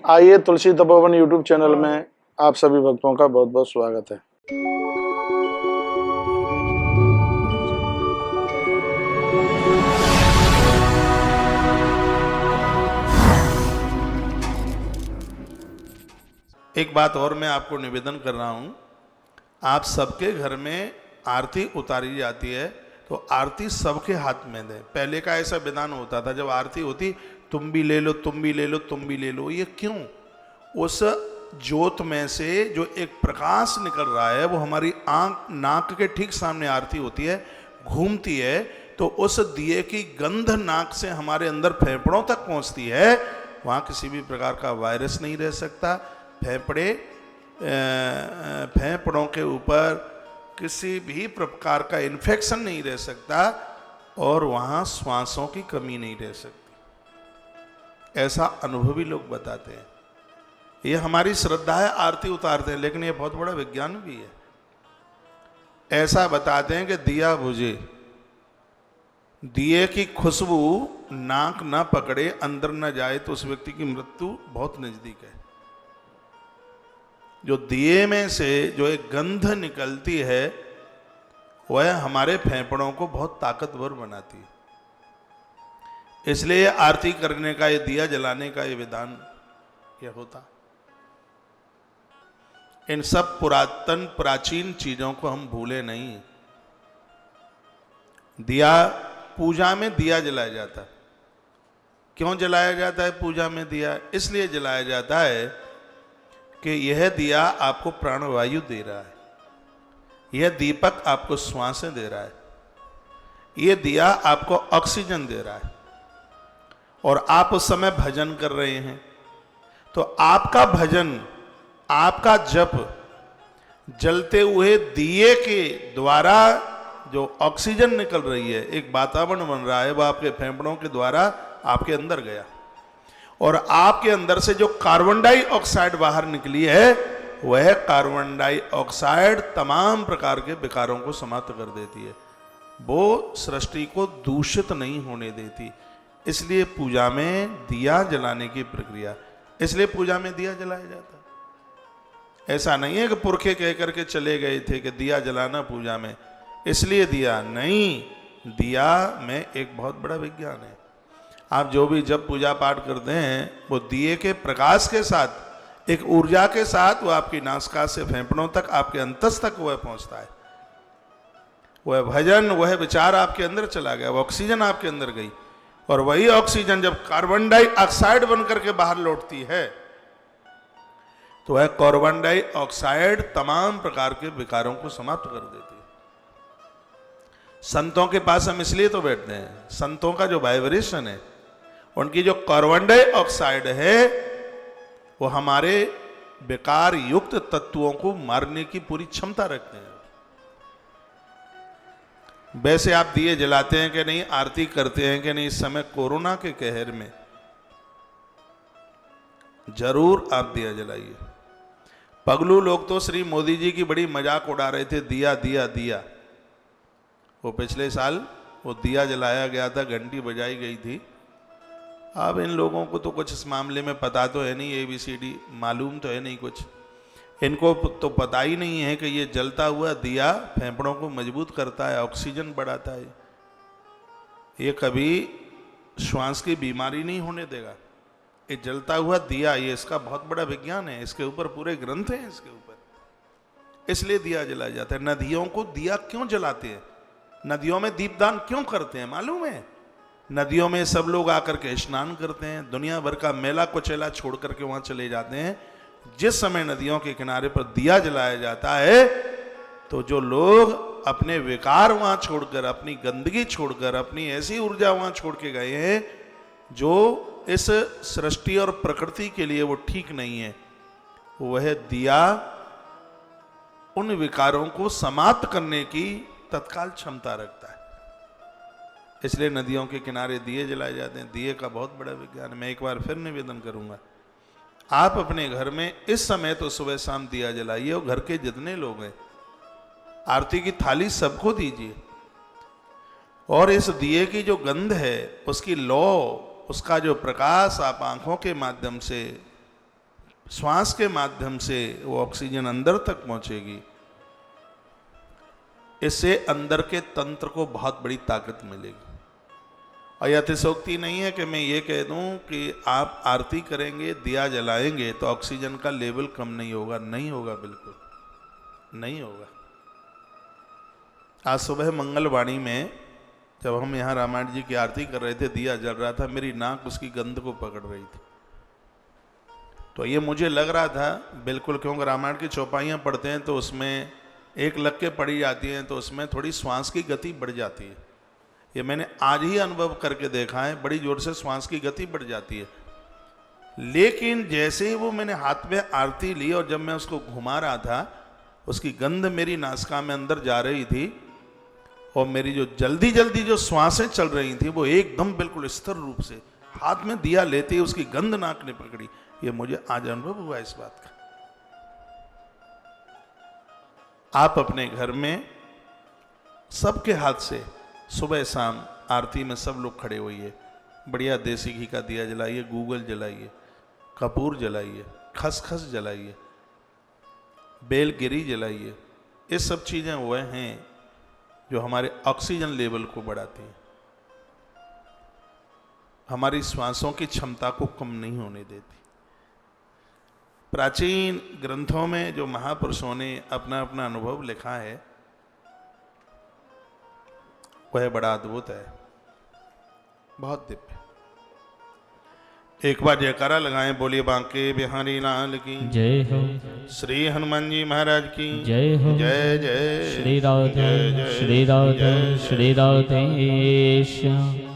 आइए तुलसी Tapovan YouTube channel में आप सभी भक्तों का बहुत बहुत स्वागत है। एक बात और मैं आपको निवेदन कर रहा हूं, आप सबके घर में आरती उतारी जाती है तो आरती सबके हाथ में दें। पहले का ऐसा विधान होता था, जब आरती होती तुम भी ले लो, तुम भी ले लो, तुम भी ले लो। ये क्यों? उस ज्योत में से जो एक प्रकाश निकल रहा है वो हमारी आंख नाक के ठीक सामने आरती होती है, घूमती है, तो उस दिए की गंध नाक से हमारे अंदर फेफड़ों तक पहुंचती है। वहाँ किसी भी प्रकार का वायरस नहीं रह सकता। फेफड़ों के ऊपर किसी भी प्रकार का इन्फेक्शन नहीं रह सकता और वहाँ श्वासों की कमी नहीं रह सकती। ऐसा अनुभवी लोग बताते हैं। ये हमारी श्रद्धा है, आरती उतारते हैं, लेकिन ये बहुत बड़ा विज्ञान भी है। ऐसा बताते हैं कि दिया बुझे, दिए की खुशबू नाक ना पकड़े, अंदर ना जाए तो उस व्यक्ति की मृत्यु बहुत नजदीक है। जो दिए में से जो एक गंध निकलती है वह हमारे फेफड़ों को बहुत ताकतवर बनाती है। इसलिए आरती करने का, ये दिया जलाने का ये विधान यह होता। इन सब पुरातन प्राचीन चीजों को हम भूले नहीं। दिया, पूजा में दिया जलाया जाता है। क्यों जलाया जाता है पूजा में दिया? इसलिए जलाया जाता है कि यह दिया आपको प्राणवायु दे रहा है, यह दीपक आपको श्वासें दे रहा है, यह दिया आपको ऑक्सीजन दे रहा है। और आप उस समय भजन कर रहे हैं तो आपका भजन, आपका जप जलते हुए दिए के द्वारा जो ऑक्सीजन निकल रही है, एक वातावरण बन रहा है, वह आपके फेफड़ों के द्वारा आपके अंदर गया और आपके अंदर से जो कार्बन डाइऑक्साइड बाहर निकली है वह कार्बन डाइऑक्साइड तमाम प्रकार के विकारों को समाप्त कर देती है। वो सृष्टि को दूषित नहीं होने देती। इसलिए पूजा में दिया जलाने की प्रक्रिया, इसलिए पूजा में दिया जलाया जाता है। ऐसा नहीं है कि पुरखे कह करके चले गए थे कि दिया जलाना पूजा में, इसलिए दिया नहीं। दिया में एक बहुत बड़ा विज्ञान है। आप जो भी जब पूजा पाठ करते हैं वो दिए के प्रकाश के साथ, एक ऊर्जा के साथ, वो आपकी नासिका से फेफड़ों तक, आपके अंतस तक वह पहुंचता है। वह भजन, वह विचार आपके अंदर चला गया, वह ऑक्सीजन आपके अंदर गई और वही ऑक्सीजन जब कार्बन डाइऑक्साइड बनकर के बाहर लौटती है तो वह कार्बन डाइऑक्साइड तमाम प्रकार के विकारों को समाप्त कर देती है। संतों के पास हम इसलिए तो बैठते हैं, संतों का जो वाइब्रेशन है, उनकी जो कार्बन डाइऑक्साइड है वो हमारे बेकार युक्त तत्वों को मारने की पूरी क्षमता रखते हैं। वैसे आप दिए जलाते हैं कि नहीं, आरती करते हैं कि नहीं, इस समय कोरोना के कहर में जरूर आप दिया जलाइए। पगलू लोग तो श्री मोदी जी की बड़ी मजाक उड़ा रहे थे, दिया दिया दिया। वो पिछले साल वो दिया जलाया गया था, घंटी बजाई गई थी। अब इन लोगों को तो कुछ इस मामले में पता तो है नहीं, ABCD मालूम तो है नहीं कुछ। इनको तो पता ही नहीं है कि ये जलता हुआ दिया फेफड़ों को मजबूत करता है, ऑक्सीजन बढ़ाता है, ये कभी श्वास की बीमारी नहीं होने देगा। ये जलता हुआ दिया, ये इसका बहुत बड़ा विज्ञान है, इसके ऊपर पूरे ग्रंथ हैं इसके ऊपर। इसलिए दिया जलाया जाता है। नदियों को दिया क्यों जलाते हैं, नदियों में दीपदान क्यों करते हैं मालूम है? नदियों में सब लोग आकर के स्नान करते हैं, दुनिया भर का मेला कुचेला छोड़ करके वहां चले जाते हैं। जिस समय नदियों के किनारे पर दिया जलाया जाता है तो जो लोग अपने विकार वहां छोड़कर, अपनी गंदगी छोड़कर, अपनी ऐसी ऊर्जा वहां छोड़ के गए हैं जो इस सृष्टि और प्रकृति के लिए वो ठीक नहीं है, वह दिया उन विकारों को समाप्त करने की तत्काल क्षमता रखता है। इसलिए नदियों के किनारे दिए जलाए जाते हैं। दिए का बहुत बड़ा विज्ञान। मैं एक बार फिर निवेदन करूंगा, आप अपने घर में इस समय तो सुबह शाम दिया जलाइए और घर के जितने लोग हैं आरती की थाली सबको दीजिए और इस दिए की जो गंध है, उसकी लौ, उसका जो प्रकाश आप आंखों के माध्यम से श्वास के माध्यम से वो ऑक्सीजन अंदर तक पहुंचेगी। इससे अंदर के तंत्र को बहुत बड़ी ताकत मिलेगी। और यह अतिशयोक्ति नहीं है कि मैं ये कह दूं कि आप आरती करेंगे, दिया जलाएंगे तो ऑक्सीजन का लेवल कम नहीं होगा। नहीं होगा, बिल्कुल नहीं होगा। आज सुबह मंगलवाणी में जब हम यहाँ रामायण जी की आरती कर रहे थे, दिया जल रहा था, मेरी नाक उसकी गंध को पकड़ रही थी। तो ये मुझे लग रहा था बिल्कुल, क्योंकि रामायण की चौपाइयाँ पढ़ते हैं तो उसमें एक लग के पढ़ी जाती हैं, तो उसमें थोड़ी श्वास की गति बढ़ जाती है। ये मैंने आज ही अनुभव करके देखा है, बड़ी जोर से श्वास की गति बढ़ जाती है। लेकिन जैसे ही वो मैंने हाथ में आरती ली और जब मैं उसको घुमा रहा था, उसकी गंध मेरी नासिका में अंदर जा रही थी और मेरी जो जल्दी जल्दी जो श्वासें चल रही थी वो एकदम बिल्कुल स्थिर रूप से, हाथ में दिया लेते ही उसकी गंध नाक ने पकड़ी। ये मुझे आज अनुभव हुआ इस बात का। आप अपने घर में सबके हाथ से सुबह शाम आरती में सब लोग खड़े होइए, बढ़िया देसी घी का दिया जलाइए, गूगल जलाइए, कपूर जलाइए, खसखस जलाइए, बेलगिरी जलाइए। ये सब चीज़ें वह हैं जो हमारे ऑक्सीजन लेवल को बढ़ाती हैं, हमारी श्वासों की क्षमता को कम नहीं होने देती। प्राचीन ग्रंथों में जो महापुरुषों ने अपना अपना अनुभव लिखा है वह बड़ा अद्भुत है, बहुत दिव्य। एक बार जयकारा लगाएं, बोलिए बांके बिहारी लाल की जय हो, श्री हनुमान जी महाराज की जय हो, जय जय श्री राधे, श्री राधे, श्री राधेश्याम।